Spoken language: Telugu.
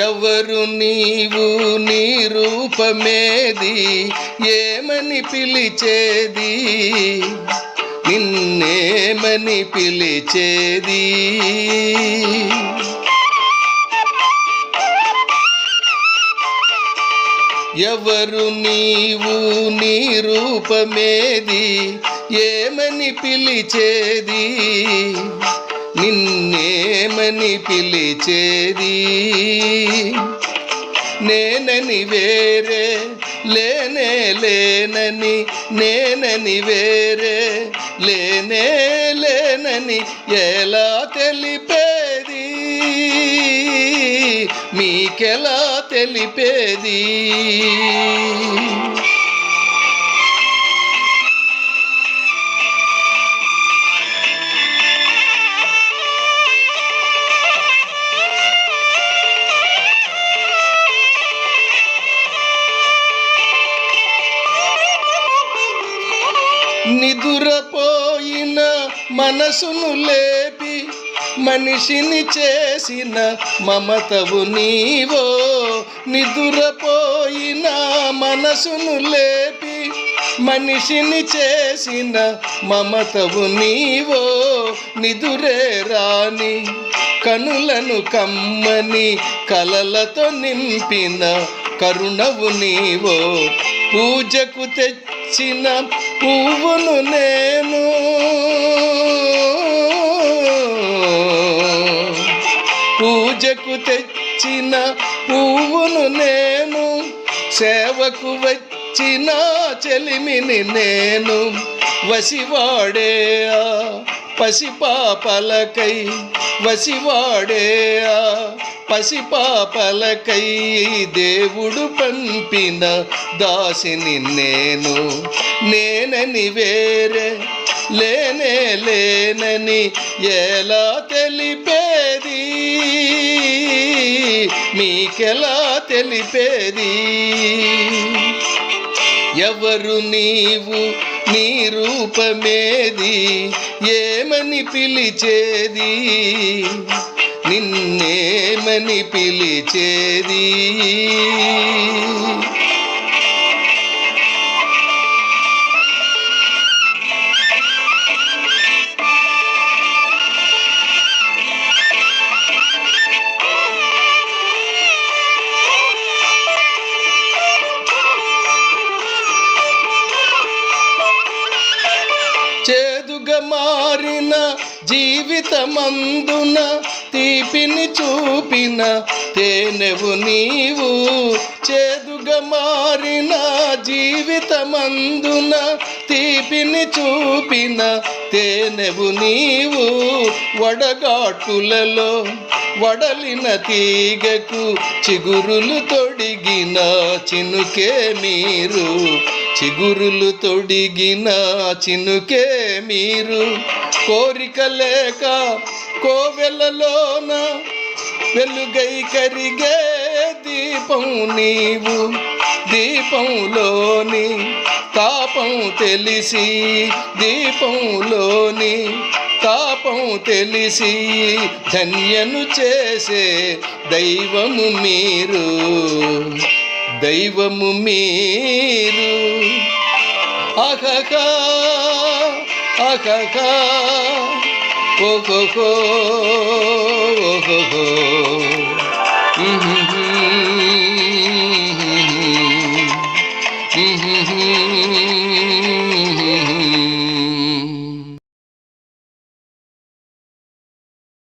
ఎవరు నీవు, నీ రూపమేది, ఏమని పిలిచేది, నిన్నేమని పిలిచేది. ఎవరు నీవు, నీ రూపమేది, ఏమని పిలిచేది, నిన్నేమని పిలిచేది. నేనని వేరే లేనే లేనని, నేనని వేరే లేనే లేనని ఎలా తెలిపేది, మీకెలా తెలిపేది. నిదురపోయిన మనసును లేపి మనిషిని చేసిన మమతవు నీవో. నిదురపోయిన మనసును లేపి మనిషిని చేసిన మమతవు నీవో. నిదురే రాని కనులను కమ్మని కలలతో నింపిన కరుణవు నీవో. పూజకు తెచ్చిన పువ్వును నేను, పూజకు తెచ్చిన పువ్వును నేను, సేవకు వచ్చిన చెలిమిని నేను. వసివాడే ఆ పసిపాపలకై, వసివాడే ఆ పసిపాపలకై దేవుడు పంపిన దాసిని నేను. నేనని వేరే లేనే లేనని ఎలా తెలిపేది, మీకెలా తెలిపేది. ఎవరు నీవు, నీ రూపమేది, ఏమని పిలిచేది, నిన్నేమని పిలిచేది. చేదుగా మారిన జీవితమందున తీపిని చూపిన తేనెవు నీవు. చేదుగా మారిన జీవితమందున తీపిని చూపిన తేనెవు నీవు. వడగాటులలో వడలిన తీగకు చిగురులు తొడిగిన చినుకే మీరు. చిగురులు తొడిగిన చినుకే మీరు. కోరిక లేక కోవెలలోన వెలుగై కరిగే దీపం నీవు. దీపంలోని తాపం తెలిసి, దీపంలోని తాపం తెలిసి ధన్యను చేసే దైవము మీరు. దైవము మీరు. అహహా అహహా ఓహో ఓహో. Mm-hmm.